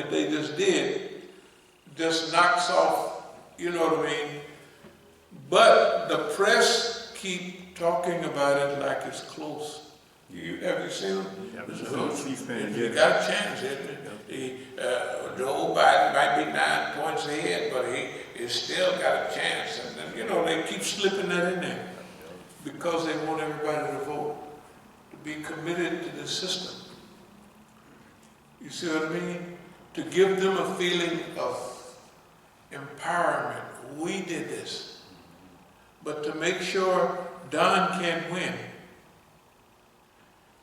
that they just did just knocks off, you know what I mean? But the press keep talking about it like it's close. Have you seen them? Yeah, you got a chance, isn't it? Joe Biden might be 9 points ahead, but he's still got a chance. And then, you know, they keep slipping that in there because they want everybody to vote, to be committed to the system. You see what I mean? To give them a feeling of empowerment. We did this. But to make sure Don can't win.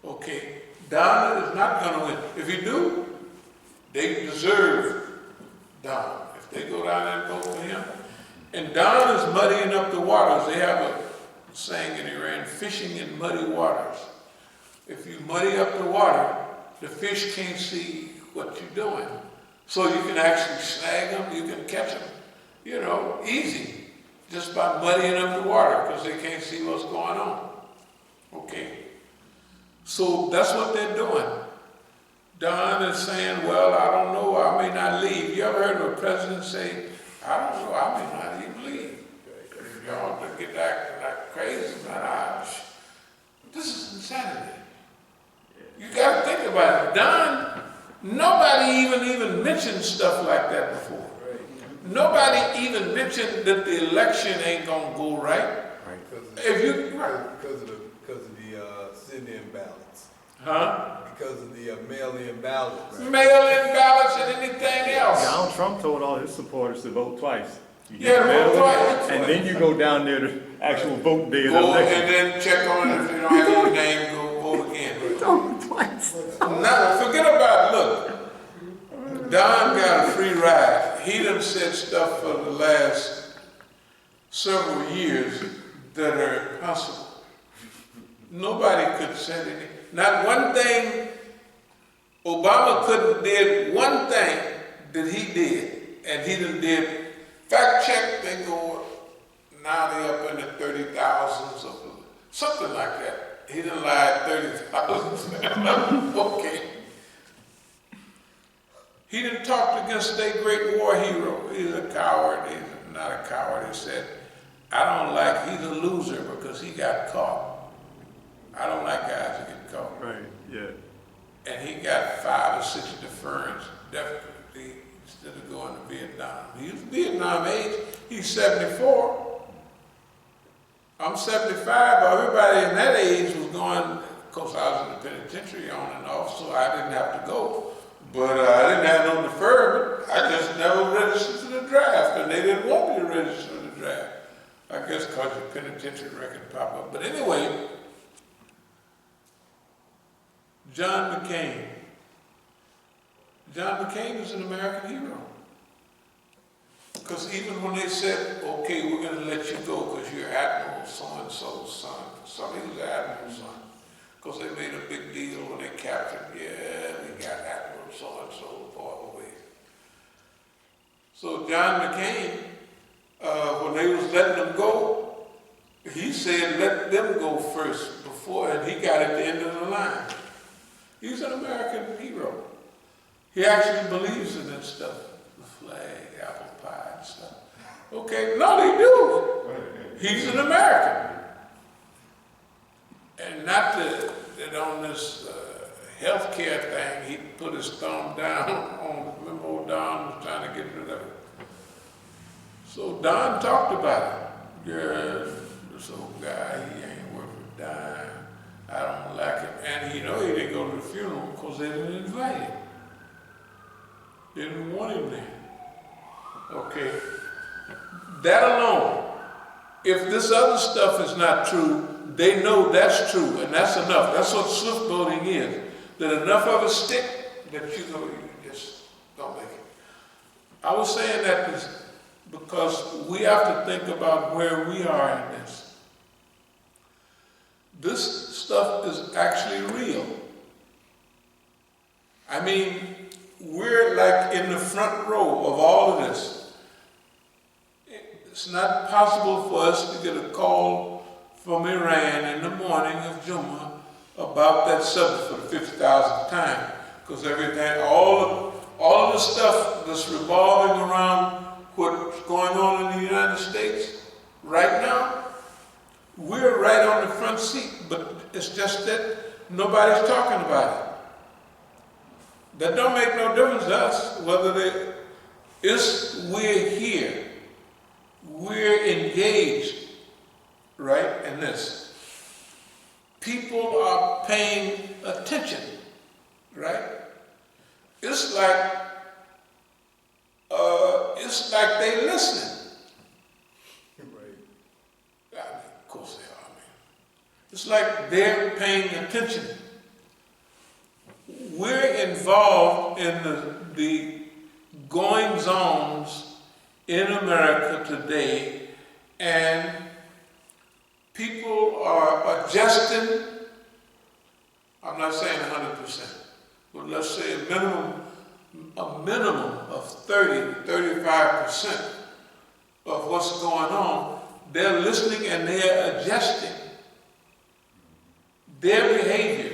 Okay, Don is not going to win. If you do, they deserve Don. If they go down there and vote for him. And Don is muddying up the waters. They have a saying in Iran, fishing in muddy waters. If you muddy up the water, the fish can't see what you're doing. So you can actually snag them, you can catch them, you know, easy, just by muddying up the water because they can't see what's going on. Okay. So that's what they're doing. Don is saying, well, I don't know, I may not leave. You ever heard of a president say, I don't know, I may not even leave. Y'all get acting like crazy, man. This is insanity. You got to think about it. Don, nobody even mentioned stuff like that before. Nobody even mentioned that the election ain't gonna go right. Because of the send-in ballots. Huh? Because of the mail-in ballots. Mail-in ballots and anything else. Donald Trump told all his supporters to vote twice. You Yeah, vote twice. and then you go down there to actual vote day of the Go election. and then check on it. If they don't have your name, go vote again. Twice. Now, forget about it. Look, Don got a free ride. He done said stuff for the last several years that are impossible. Nobody could say anything. Not one thing. Obama couldn't did one thing that he did, and he done did. Fact check, they go, now they up in the 30,000s or something like that. He done lied 30,000. Okay. He done talked against a great war hero. He's a coward. He's not a coward. He said, I don't like, he's a loser because he got caught. I don't like guys that get caught. Right, yeah. And he got 5 or 6 deferrents, definitely, instead of going to Vietnam. He was Vietnam age. He's 74. I'm 75. Everybody in that age was going, of course I was in the penitentiary on and off, so I didn't have to go. But I didn't have no deferment. I just never registered for the draft, and they didn't want me to register for the draft. I guess because your penitentiary record pop up. But anyway, John McCain. John McCain is an American hero. Because even when they said, okay, we're going to let you go because you're Admiral so-and-so's son. So he was Admiral's son. Because they made a big deal when they captured, yeah, we got Admiral so-and-so far away. So John McCain, when they was letting them go, he said, let them go first before, and he got at the end of the line. He's an American hero. He actually believes in that stuff, the flag, apple pie and stuff. Okay, no, they do. He's an American. And not that on this healthcare thing, he put his thumb down on, remember old Don was trying to get rid of it. So Don talked about it. Yeah, this old guy, he ain't worth a dime. I don't like him. And he didn't go to the funeral because they didn't invite him. They didn't want him there. Okay. That alone, if this other stuff is not true, they know that's true, and that's enough. That's what swiftboating is. That enough of a stick that you just don't make it. I was saying that because we have to think about where we are in this. This stuff is actually real. I mean, we're like in the front row of all of this. It's not possible for us to get a call from Iran in the morning of Jummah about that subject for the 50,000th time, because everything, all all of the stuff that's revolving around what's going on in the United States right now, we're right on the front seat, but it's just that nobody's talking about it. That don't make no difference to us, whether we're here, we're engaged, right, in this. People are paying attention, right? It's like they listening. Right. I mean, of course they are, man. It's like they're paying attention. We're involved in the goings-ons in America today, and people are adjusting. I'm not saying 100%, but let's say a minimum of 30 to 35% of what's going on. They're listening and they're adjusting their behavior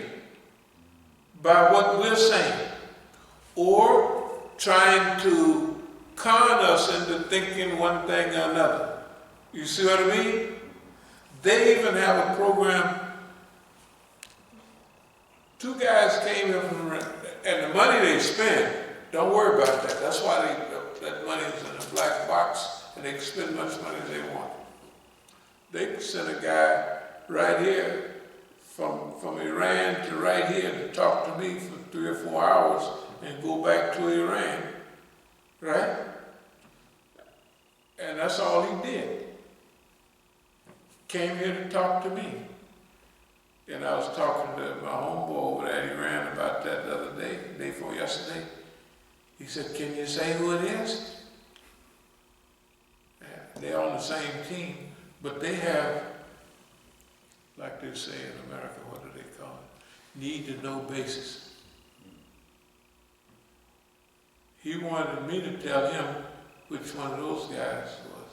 by what we're saying, or trying to con us into thinking one thing or another. You see what I mean? They even have a program. Two guys came here from, and the money they spend, don't worry about that. That's why that money is in a black box, and they can spend as much money as they want. They sent a guy right here from Iran to right here to talk to me for 3 or 4 hours and go back to Iran, right? And that's all he did. Came here to talk to me. And I was talking to my homeboy over there in Iran about that the other day, the day before yesterday. He said, "Can you say who it is?" And they're on the same team, but they have, like they say in America, what do they call it? Need to know basis. He wanted me to tell him which one of those guys was.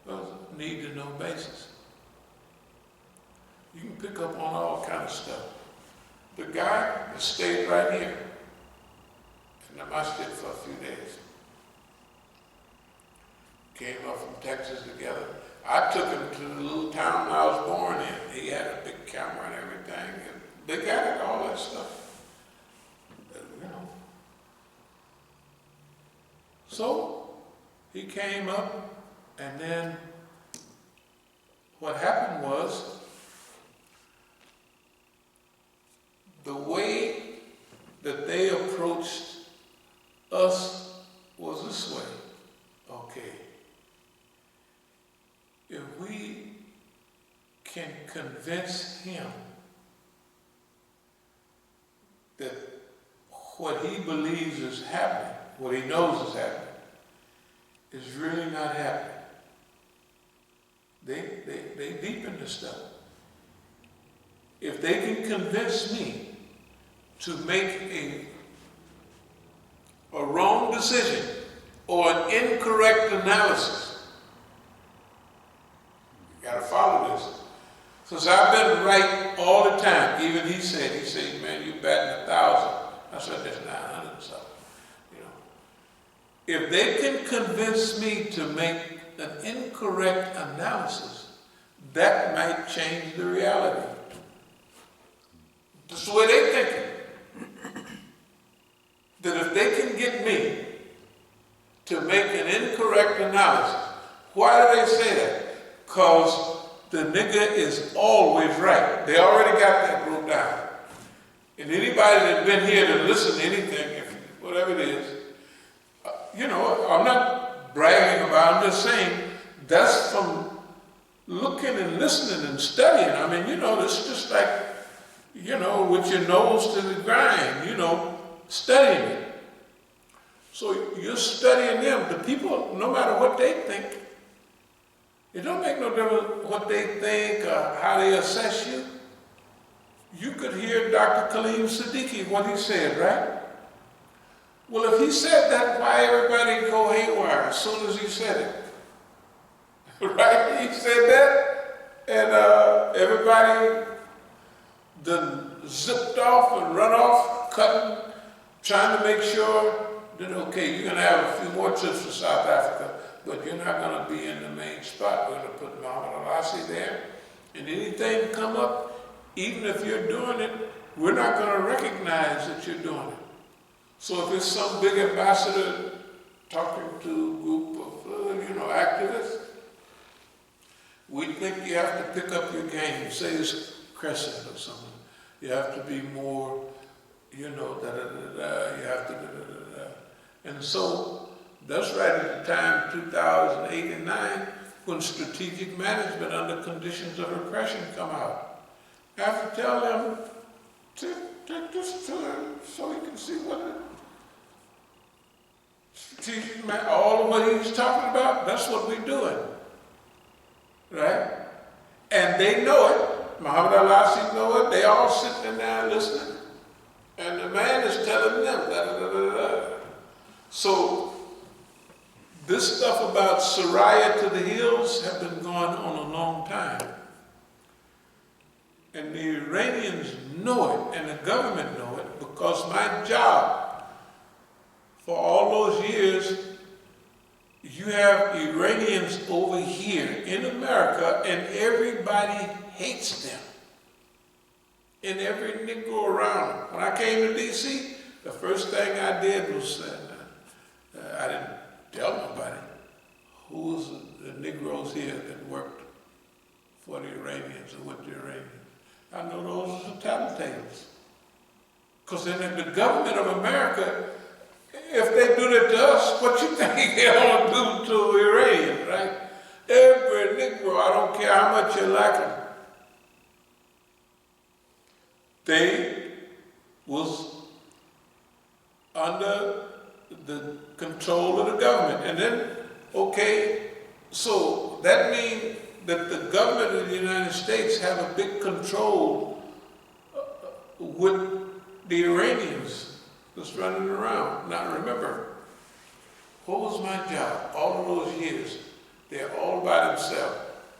It was need to know basis. You can pick up on all kind of stuff. The guy that stayed right here in the Masjid for a few days. Came up from Texas together. I took him to the little town I was born in. He had a big camera and everything. And they got it, all that stuff. You know. So he came up, and then what happened was, the way that they approached us was this way. Okay. If we can convince him that what he believes is happening, what he knows is happening, is really not happening. They deep into stuff. If they can convince me to make a wrong decision or an incorrect analysis, you gotta follow this. Since I've been right all the time, even he said, man, you batting 1,000. I said, there's 900 or something. You know, if they can convince me to make an incorrect analysis, that might change the reality. That's the way they're thinking. That if they can get me to make an incorrect analysis, why do they say that? Because the nigga is always right. They already got that wrote down. And anybody that's been here to listen to anything, whatever it is, you know, I'm not bragging about it, I'm just saying that's from looking and listening and studying. I mean, you know, it's just like, you know, with your nose to the grind, you know, studying it. So you're studying them. The people, no matter what they think, it don't make no difference what they think or how they assess you. You could hear Dr. Khalil Siddiqui, what he said, right? Well, if he said that, why everybody go haywire as soon as he said it? Right? He said that, and everybody done zipped off and run off, cutting trying to make sure that, okay, you're gonna have a few more trips to South Africa, but you're not gonna be in the main spot. We're gonna put Muhammad Al-Asi there, and anything come up, even if you're doing it, we're not gonna recognize that you're doing it. So if it's some big ambassador talking to a group of, activists, we think you have to pick up your game. Say it's Crescent or something. You have to be more, you have to And so that's right at the time, 2008 and 9, when strategic management under conditions of repression come out. I have to tell them to take this to him so he can see what strategic all of what he's talking about, that's what we're doing. Right? And they know it. Muhammad Al-Asi know it. They all sitting there listening. And the man is telling them, da, da, da, da, da. So, this stuff about Sariah to the hills have been going on a long time. And the Iranians know it, and the government know it, because my job for all those years, you have Iranians over here in America, and everybody hates them. And every Negro around. When I came to D.C., the first thing I did was, I didn't tell nobody who was the Negroes here that worked for the Iranians or with the Iranians. I know those are the tattletales. Because in the government of America, if they do that to us, what you think they're going to do to Iranians, right? Every Negro, I don't care how much you like them, they was under the control of the government. And then, okay, so that means that the government of the United States have a big control with the Iranians that's running around. Now remember, what was my job all of those years? They're all by themselves.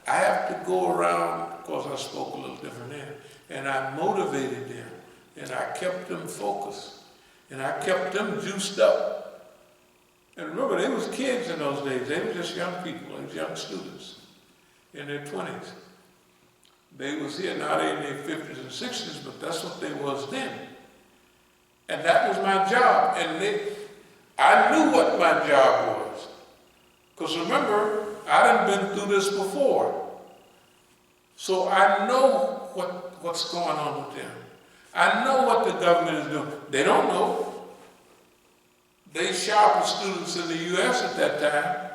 I have to go around, because I spoke a little different then, and I motivated them, and I kept them focused, and I kept them juiced up. And remember, they was kids in those days. They were just young people. They was young students in their 20s. They was here, now they in their 50s and 60s, but that's what they was then. And that was my job. And I knew what my job was. Because remember, I done been through this before. So I know what's going on with them. I know what the government is doing. They don't know. They sharper students in the U.S. at that time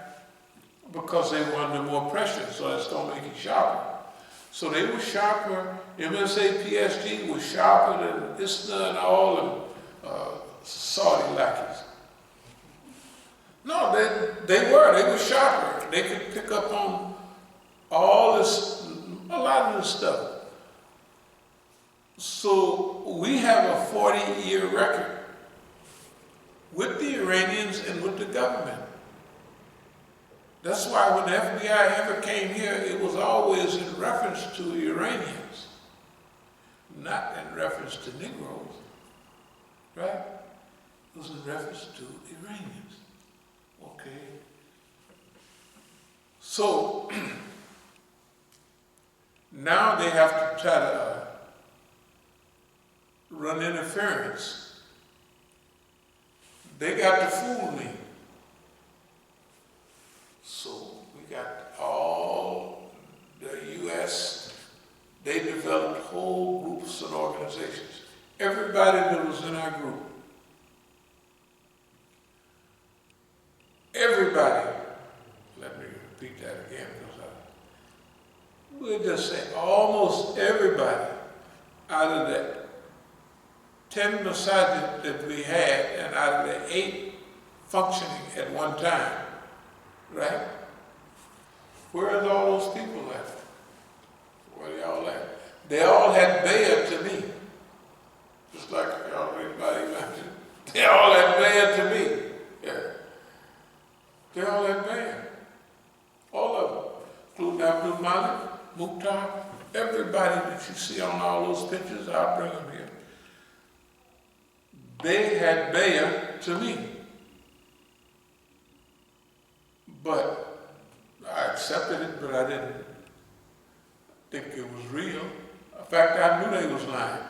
because they were under more pressure, so that's going to make it sharper. So they were sharper. MSA PSG was sharper than ISNA and all them Saudi lackeys. No, they were sharper. They could pick up on all this, a lot of this stuff. So we have a 40-year record with the Iranians and with the government. That's why when the FBI ever came here, it was always in reference to Iranians, not in reference to Negroes, right? It was in reference to Iranians, okay? So, now they have to try to run interference. They got to fool me. So we got all the U.S., they developed whole groups and organizations. Everybody that was in our group, everybody, let me repeat that again, because we'll just say almost everybody out of the 10 masajid that we had, and out of the 8 functioning at one time, right? Where is all those people at? Where are they all at? They all had bayah to me. Just like everybody mentioned. They all had bayah to me. Yeah. They all had bayah. All of them. Including Abdul Malik, Mukhtar, everybody that you see on all those pictures, I'll bring them here. they had Bayer to me. But I accepted it, but I didn't think it was real. In fact, I knew they was lying.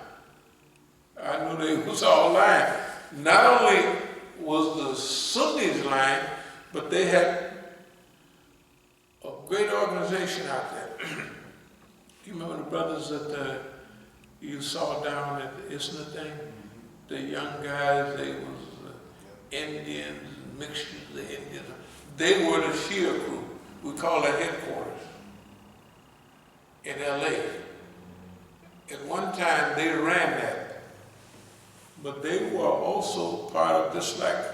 I knew they was all lying. Not only was the Sunnis lying, but they had a great organization out there. You remember the brothers that you saw down at the Isna thing? The young guys, they was Indians, mixtures of Indians. They were the Shia group. We call that headquarters in LA. At one time, they ran that. But they were also part of this, like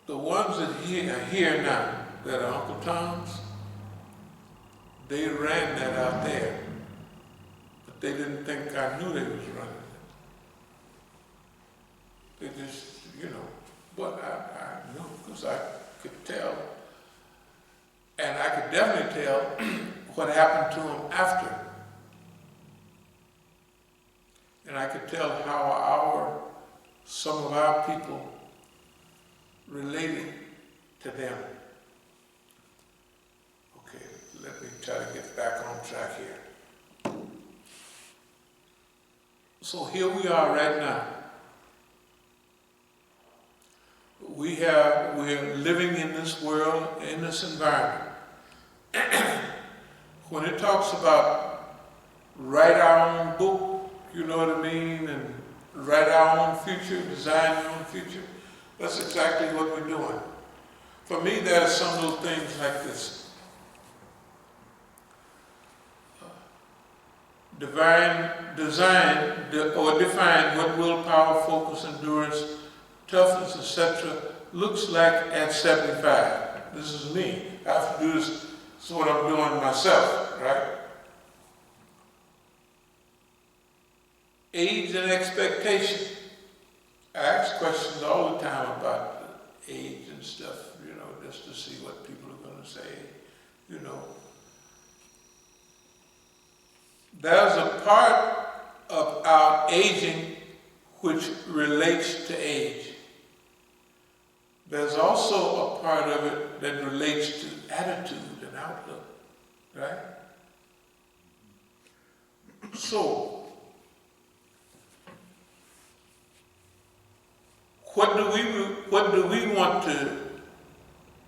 the ones that are here now, that are Uncle Tom's, they ran that out there. But they didn't think I knew they was running it. They just, but I knew because I could tell. And I could definitely tell what happened to them after. And I could tell how some of our people related to them. Okay, let me try to get back on track here. So here we are right now. We're living in this world, in this environment. When it talks about write our own book, you know what I mean, and write our own future, design our own future, that's exactly what we're doing. For me, there are some little things like this. Define what willpower, focus, endurance, toughness, etc. looks like at 75. This is me. I have to do this. This is what I'm doing myself, right? Age and expectation. I ask questions all the time about age and stuff, just to see what people are going to say, There's a part of our aging which relates to age. There's also a part of it that relates to attitude and outlook, right? So,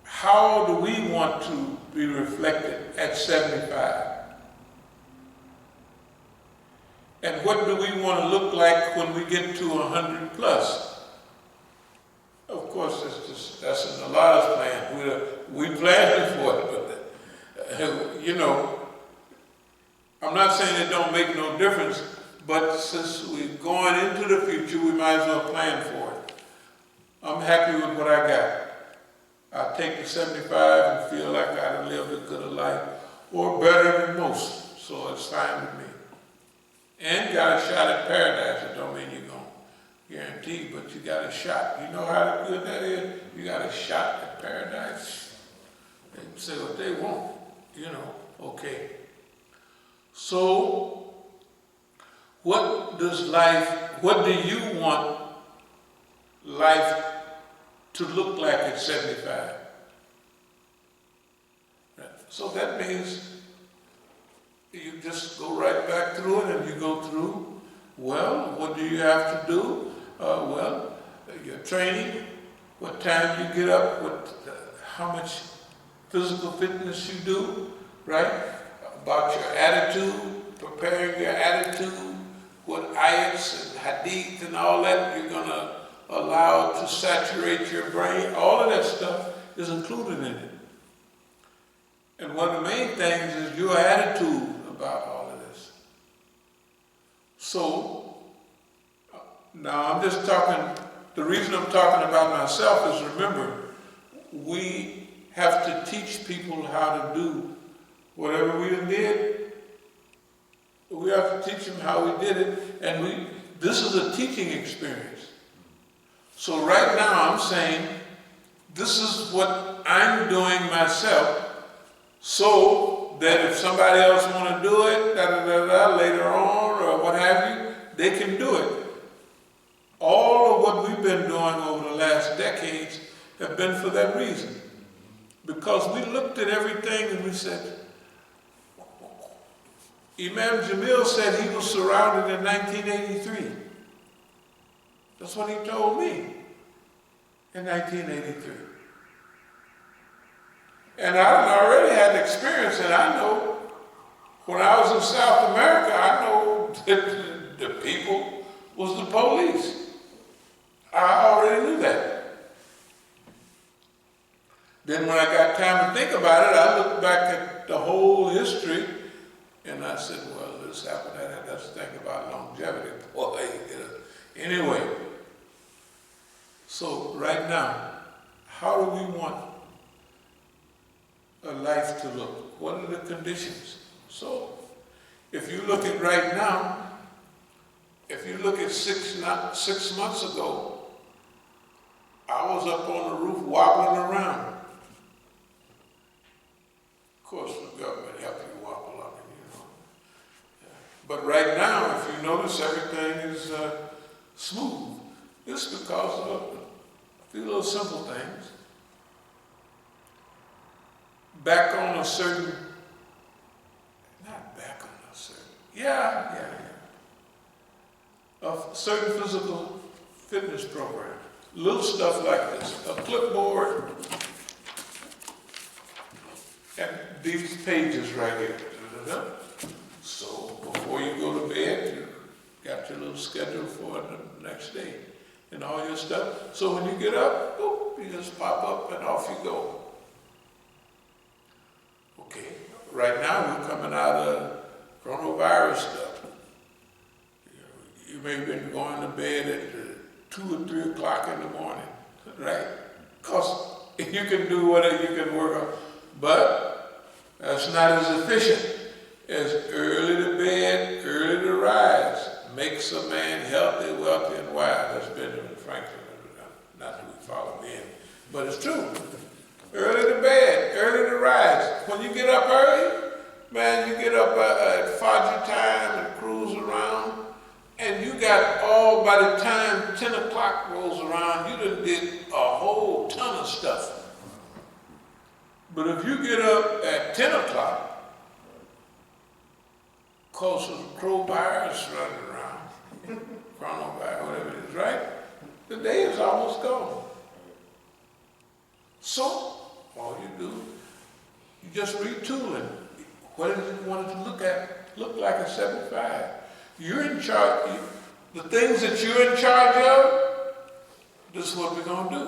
how do we want to be reflected at 75? And what do we want to look like when we get to 100 plus? Of course, that's in Allah's plan. We planned for it, but I'm not saying it don't make no difference, but since we're going into the future, we might as well plan for it. I'm happy with what I got. I'll take the 75 and feel like I lived a good life, or better than most, so it's fine with me. And got a shot at paradise. It don't mean you're going to guarantee, but you got a shot. You know how good that is? You got a shot at paradise. They can say what they want, okay. So, what do you want life to look like at 75? So that means you just go right back through it and you go through, well, what do you have to do? Your training, what time you get up, how much physical fitness you do, right? About your attitude, preparing your attitude, what ayats and hadith and all that you're going to allow to saturate your brain. All of that stuff is included in it. And one of the main things is your attitude about all of this. So, now I'm just talking, the reason I'm talking about myself is, remember, we have to teach people how to do whatever we did. We have to teach them how we did it, and this is a teaching experience. So right now I'm saying, this is what I'm doing myself, so that if somebody else want to do it, later on, or what have you, they can do it. All of what we've been doing over the last decades have been for that reason. Because we looked at everything and we said, Imam Jamil said he was surrounded in 1983. That's what he told me in 1983. And I already had experience, and I know when I was in South America, I know that the people was the police. I already knew that. Then when I got time to think about it, I looked back at the whole history, and I said, well, this happened, that, let's think about longevity. Boy, anyway, so right now, how do we want a life to look? What are the conditions? So, if you look at right now, if you look at 6 months ago, I was up on the roof wobbling around. Of course, the government helped you wobble up, you know. Yeah. But right now, if you notice, everything is smooth. It's because of a few little simple things. Back on a certain, not back on a certain, yeah. A certain physical fitness program. Little stuff like this, a clipboard, and these pages right here. So before you go to bed, you got your little schedule for the next day and all your stuff. So when you get up, boop, you just pop up and off you go. Okay, right now we're coming out of coronavirus stuff. You may have been going to bed at 2 or 3 o'clock in the morning, right? Because you can do whatever you can work on, but that's not as efficient as early to bed, early to rise. Makes a man healthy, wealthy, and wise. That's Benjamin Franklin. Not that we follow him, but it's true. Early to bed, early to rise. When you get up early, man, you get up at Fajr time and cruise around, and you got all, by the time 10 o'clock rolls around, you done did a whole ton of stuff. But if you get up at 10 o'clock, cause of the crow virus running around, coronavirus, whatever it is, right? The day is almost gone. So, all you do, you just retooling. What does it want it to look like at 75? You're in charge. The things that you're in charge of, this is what we're going to do.